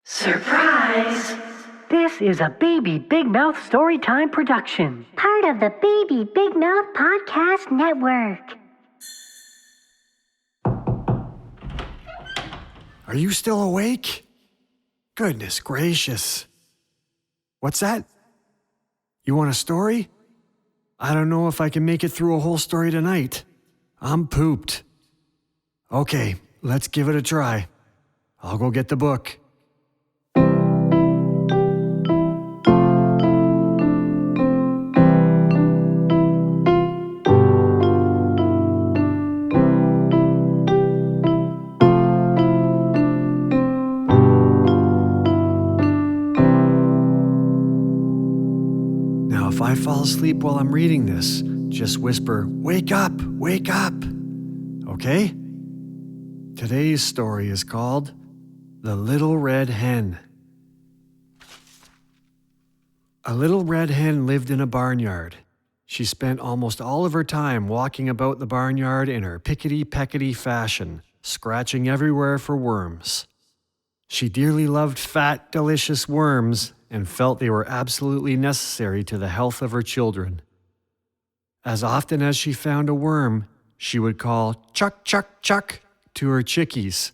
Surprise! This is a Baby Big Mouth Storytime production. Part of the Baby Big Mouth Podcast Network. Are you still awake? Goodness gracious. What's that? You want a story? I don't know if I can make it through a whole story tonight. I'm pooped. Okay, let's give it a try. I'll go get the book. Now, if I fall asleep while I'm reading this, just whisper, "Wake up, wake up." Okay? Today's story is called The Little Red Hen. A little red hen lived in a barnyard. She spent almost all of her time walking about the barnyard in her pickety-peckety fashion, scratching everywhere for worms. She dearly loved fat, delicious worms and felt they were absolutely necessary to the health of her children. As often as she found a worm, she would call "chuck, chuck, chuck" to her chickies.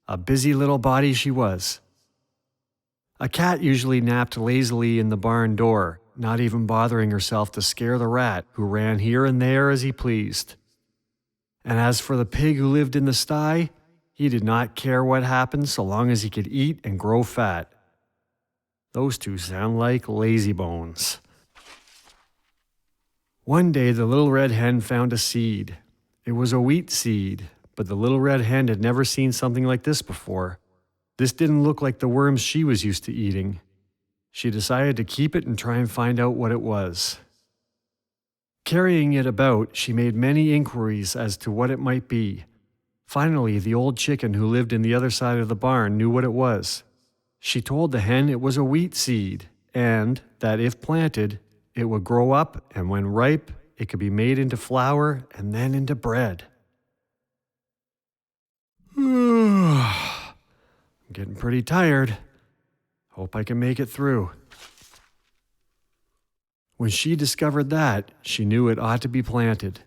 A busy little body she was. A cat usually napped lazily in the barn door, not even bothering herself to scare the rat who ran here and there as he pleased. And as for the pig who lived in the sty, he did not care what happened so long as he could eat and grow fat. Those two sound like lazy bones. One day the little red hen found a seed. It was a wheat seed, but the little red hen had never seen something like this before. This didn't look like the worms she was used to eating. She decided to keep it and try and find out what it was. Carrying it about, she made many inquiries as to what it might be. Finally, the old chicken who lived in the other side of the barn knew what it was. She told the hen it was a wheat seed, and that if planted, it would grow up, and when ripe, it could be made into flour and then into bread. I'm getting pretty tired. Hope I can make it through. When she discovered that, she knew it ought to be planted.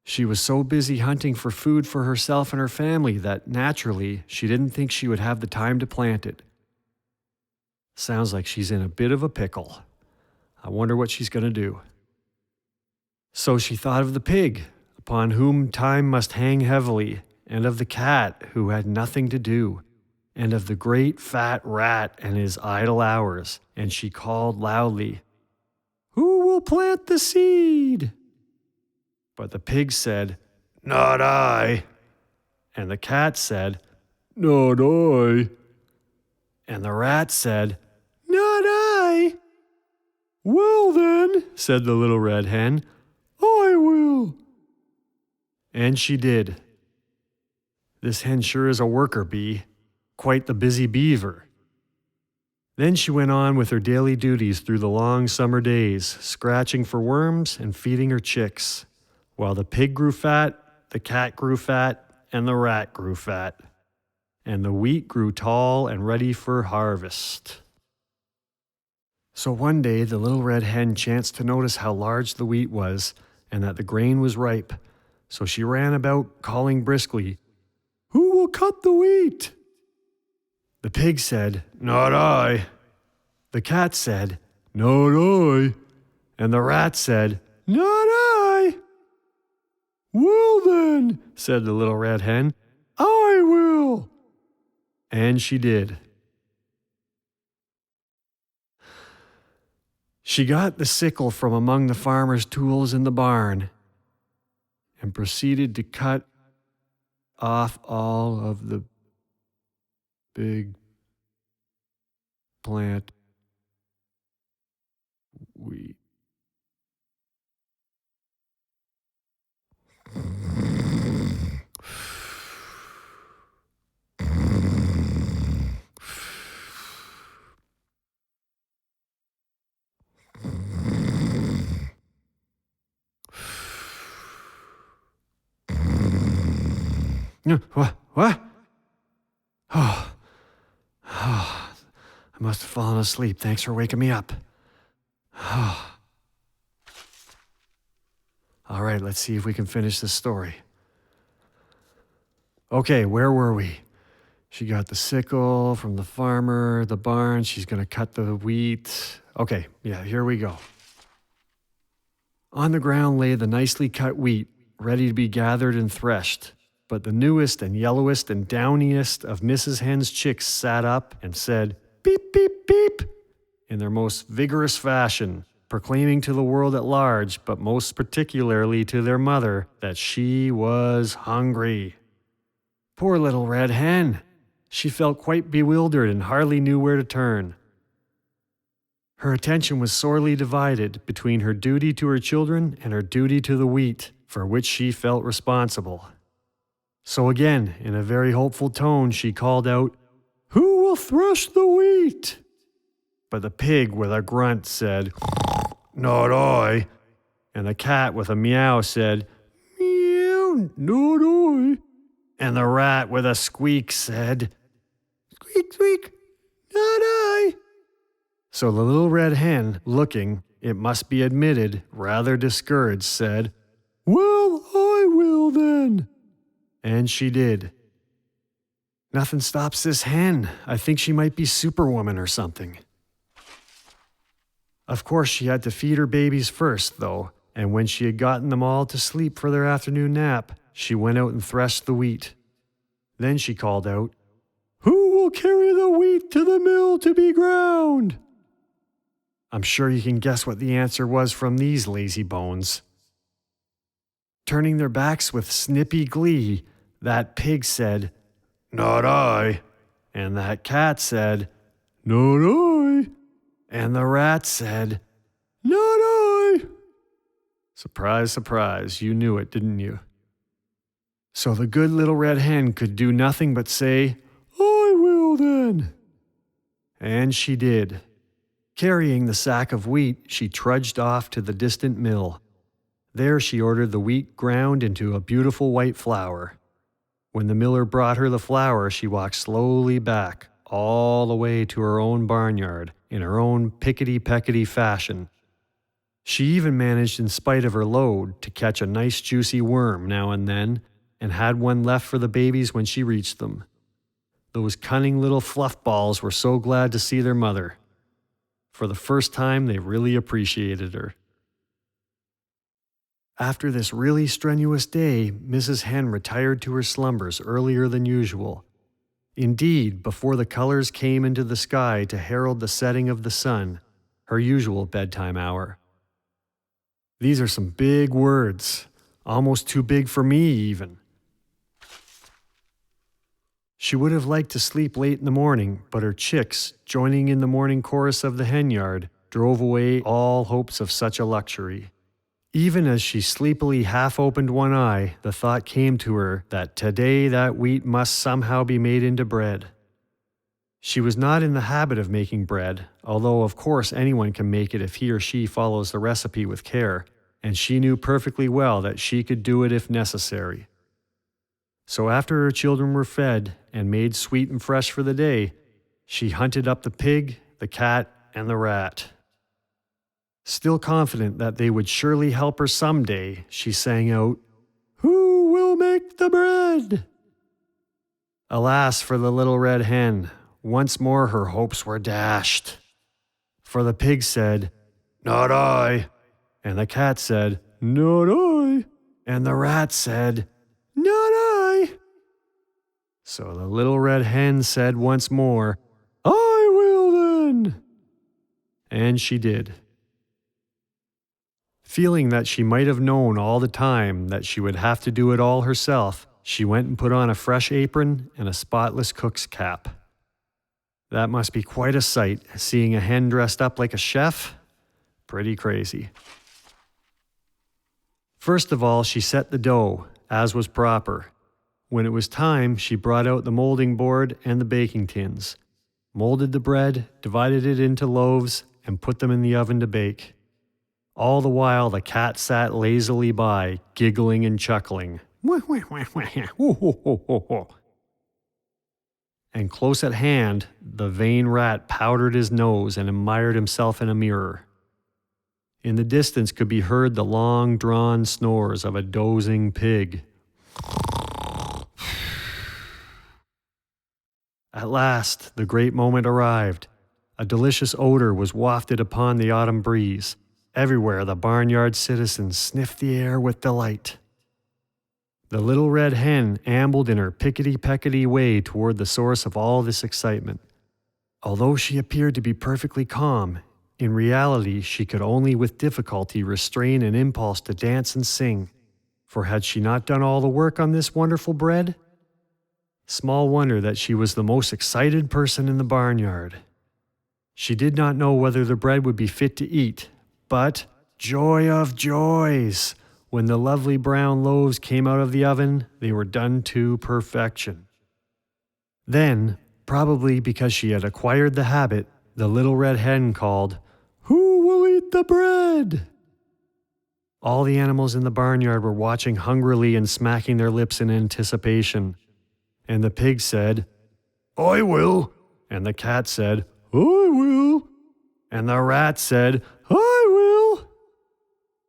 She was so busy hunting for food for herself and her family that, naturally, she didn't think she would have the time to plant it. Sounds like she's in a bit of a pickle. I wonder what she's going to do. So she thought of the pig, upon whom time must hang heavily, and of the cat, who had nothing to do, and of the great fat rat and his idle hours, and she called loudly, "Who will plant the seed?" But the pig said, "Not I." And the cat said, "Not I." And the rat said, "Not I." "Well then," said the little red hen, "I will." And she did. This hen sure is a worker bee, quite the busy beaver. Then she went on with her daily duties through the long summer days, scratching for worms and feeding her chicks, while the pig grew fat, the cat grew fat, and the rat grew fat, and the wheat grew tall and ready for harvest. So one day the little red hen chanced to notice how large the wheat was and that the grain was ripe, so she ran about calling briskly, "Who will cut the wheat?" The pig said, "Not I." The cat said, "Not I." And the rat said, "Not I." "Well then," said the little red hen, "I will." And she did. She got the sickle from among the farmer's tools in the barn and proceeded to cut off all of the big plant wheat. What? Oh. I must have fallen asleep. Thanks for waking me up. All right, let's see if we can finish this story. Okay, where were we? She got the sickle from the farmer, the barn. She's going to cut the wheat. Okay, yeah, here we go. On the ground lay the nicely cut wheat, ready to be gathered and threshed. But the newest and yellowest and downiest of Mrs. Hen's chicks sat up and said, "Beep, beep, beep," in their most vigorous fashion, proclaiming to the world at large, but most particularly to their mother, that she was hungry. Poor Little Red Hen! She felt quite bewildered and hardly knew where to turn. Her attention was sorely divided between her duty to her children and her duty to the wheat, for which she felt responsible. So again, in a very hopeful tone, she called out, "Who will thresh the wheat?" But the pig with a grunt said, "Not I." And the cat with a meow said, "Meow, not I." And the rat with a squeak said, "Squeak, squeak, not I." So the Little Red Hen, looking, it must be admitted, rather discouraged, said, "Well, I will then." And she did. Nothing stops this hen. I think she might be Superwoman or something. Of course, she had to feed her babies first, though, and when she had gotten them all to sleep for their afternoon nap, she went out and threshed the wheat. Then she called out, "Who will carry the wheat to the mill to be ground?" I'm sure you can guess what the answer was from these lazy bones. Turning their backs with snippy glee, that pig said, "Not I." And that cat said, "Not I." And the rat said, "Not I." Surprise, surprise, you knew it, didn't you? So the good Little Red Hen could do nothing but say, "I will then." And she did. Carrying the sack of wheat, she trudged off to the distant mill. There she ordered the wheat ground into a beautiful white flour. When the miller brought her the flour, she walked slowly back, all the way to her own barnyard, in her own pickety-peckety fashion. She even managed, in spite of her load, to catch a nice juicy worm now and then, and had one left for the babies when she reached them. Those cunning little fluff balls were so glad to see their mother. For the first time, they really appreciated her. After this really strenuous day, Mrs. Hen retired to her slumbers earlier than usual. Indeed, before the colors came into the sky to herald the setting of the sun, her usual bedtime hour. These are some big words, almost too big for me even. She would have liked to sleep late in the morning, but her chicks, joining in the morning chorus of the hen yard, drove away all hopes of such a luxury. Even as she sleepily half-opened one eye, the thought came to her that today that wheat must somehow be made into bread. She was not in the habit of making bread, although of course anyone can make it if he or she follows the recipe with care, and she knew perfectly well that she could do it if necessary. So after her children were fed and made sweet and fresh for the day, she hunted up the pig, the cat, and the rat. Still confident that they would surely help her someday, she sang out, "Who will make the bread?" Alas for the Little Red Hen, once more her hopes were dashed. For the pig said, "Not I," and the cat said, "Not I," and the rat said, "Not I." So the Little Red Hen said once more, "I will then." And she did. Feeling that she might have known all the time that she would have to do it all herself, she went and put on a fresh apron and a spotless cook's cap. That must be quite a sight, seeing a hen dressed up like a chef. Pretty crazy. First of all, she set the dough, as was proper. When it was time, she brought out the molding board and the baking tins, molded the bread, divided it into loaves, and put them in the oven to bake. All the while, the cat sat lazily by, giggling and chuckling. and close at hand, the vain rat powdered his nose and admired himself in a mirror. In the distance could be heard the long-drawn snores of a dozing pig. At last, the great moment arrived. A delicious odor was wafted upon the autumn breeze. Everywhere the barnyard citizens sniffed the air with delight. The little red hen ambled in her pickety-peckety way toward the source of all this excitement. Although she appeared to be perfectly calm, in reality she could only with difficulty restrain an impulse to dance and sing. For had she not done all the work on this wonderful bread? Small wonder that she was the most excited person in the barnyard. She did not know whether the bread would be fit to eat, but, joy of joys! When the lovely brown loaves came out of the oven, they were done to perfection. Then, probably because she had acquired the habit, the little red hen called, "Who will eat the bread?" All the animals in the barnyard were watching hungrily and smacking their lips in anticipation. And the pig said, "I will." And the cat said, "I will." And the rat said, "I will."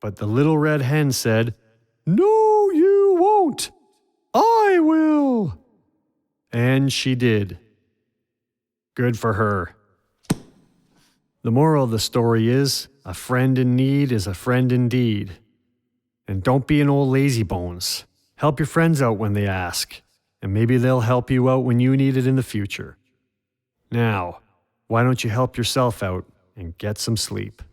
But the little red hen said, "No, you won't. I will." And she did. Good for her. The moral of the story is, a friend in need is a friend indeed. And don't be an old lazybones. Help your friends out when they ask, and maybe they'll help you out when you need it in the future. Now, why don't you help yourself out and get some sleep?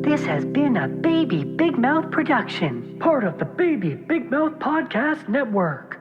This has been a Baby Big Mouth production, part of the Baby Big Mouth Podcast Network.